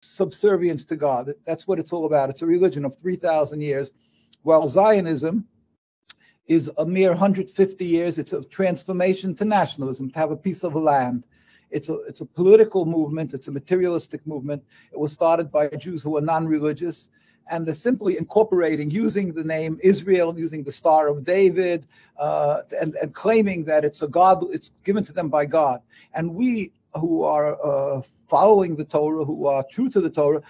subservience to God. That's what it's all about. It's a religion of 3,000 years, while Zionism is a mere 150 years. It's a transformation to nationalism, to have a piece of land. It's a political movement. It's a materialistic movement. It was started by Jews who were non-religious, and they're simply incorporating, using the name Israel, using the Star of David, and claiming that it's a God. It's given to them by God. And we who are following the Torah, who are true to the Torah,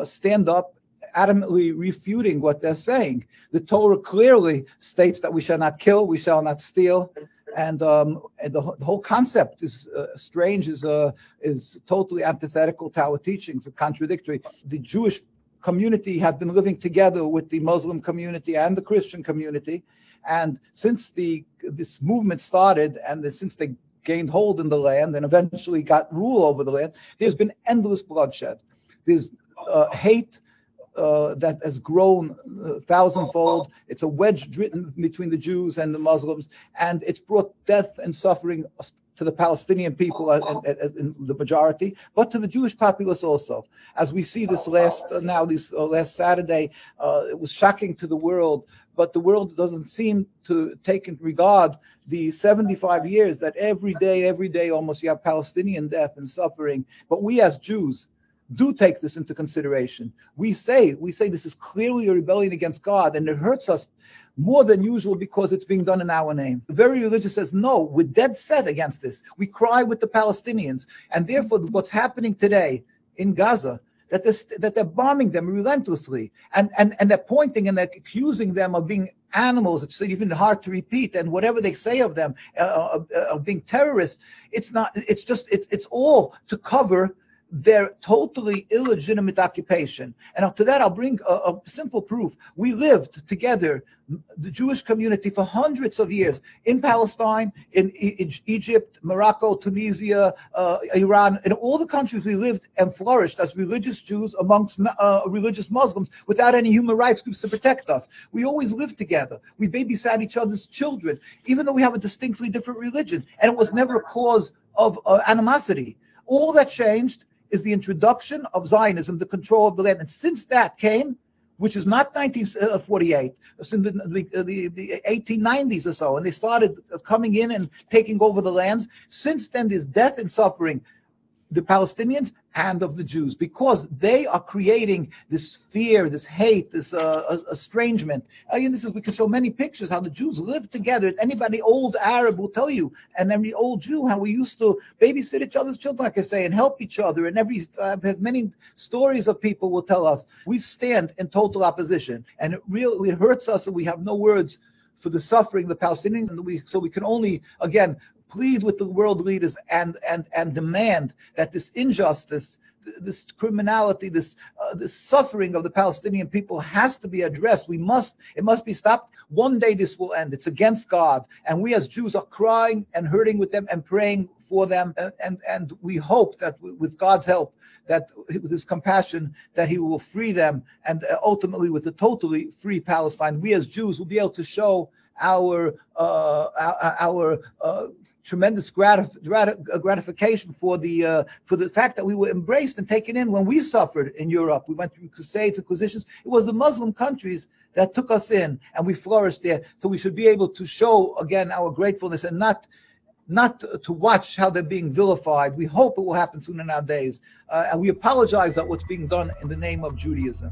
stand up adamantly refuting what they're saying. The Torah clearly states that we shall not kill, we shall not steal, and the whole concept is strange, is totally antithetical to our teachings, contradictory. The Jewish community had been living together with the Muslim community and the Christian community, and since this movement started, and since they gained hold in the land and eventually got rule over the land, there's been endless bloodshed. There's hate that has grown thousandfold. It's a wedge driven between the Jews and the Muslims, and it's brought death and suffering to the Palestinian people in the majority, but to the Jewish populace also. As we see this last Saturday, it was shocking to the world, but the world doesn't seem to take into regard the 75 years that every day almost you have Palestinian death and suffering. But we as Jews do take this into consideration. We say this is clearly a rebellion against God, and it hurts us more than usual because it's being done in our name. The very religious says, no, we're dead set against this. We cry with the Palestinians, and therefore what's happening today in Gaza, that they're bombing them relentlessly, and they're pointing and they're accusing them of being animals. It's even hard to repeat, and whatever they say of them, of being terrorists, it's all to cover their totally illegitimate occupation. And to that, I'll bring a simple proof. We lived together, the Jewish community, for hundreds of years in Palestine, in Egypt, Morocco, Tunisia, Iran, in all the countries we lived and flourished as religious Jews amongst religious Muslims without any human rights groups to protect us. We always lived together. We babysat each other's children, even though we have a distinctly different religion. And it was never a cause of animosity. All that changed is the introduction of Zionism, the control of the land. And since that came, which is not 1948, it's in the 1890s or so, and they started coming in and taking over the lands, since then there's death and suffering, the Palestinians and of the Jews, because they are creating this fear, this hate, this estrangement. We can show many pictures how the Jews live together. Anybody old Arab will tell you, and every old Jew, how we used to babysit each other's children, like I say, and help each other. And I've had many stories of people will tell us. We stand in total opposition, and it hurts us, and we have no words for the suffering of the Palestinians. So we can only, again, plead with the world leaders and demand that this injustice, this criminality, this suffering of the Palestinian people has to be addressed. It must be stopped. One day this will end. It's against God, and we as Jews are crying and hurting with them and praying for them, and we hope that with God's help, that with his compassion, that he will free them, and ultimately with a totally free Palestine, we as Jews will be able to show our tremendous gratification for the fact that we were embraced and taken in when we suffered in Europe. We went through crusades, inquisitions. It was the Muslim countries that took us in, and we flourished there. So we should be able to show again our gratefulness, and not to watch how they're being vilified. We hope it will happen soon in our days, and we apologize that what's being done in the name of Judaism.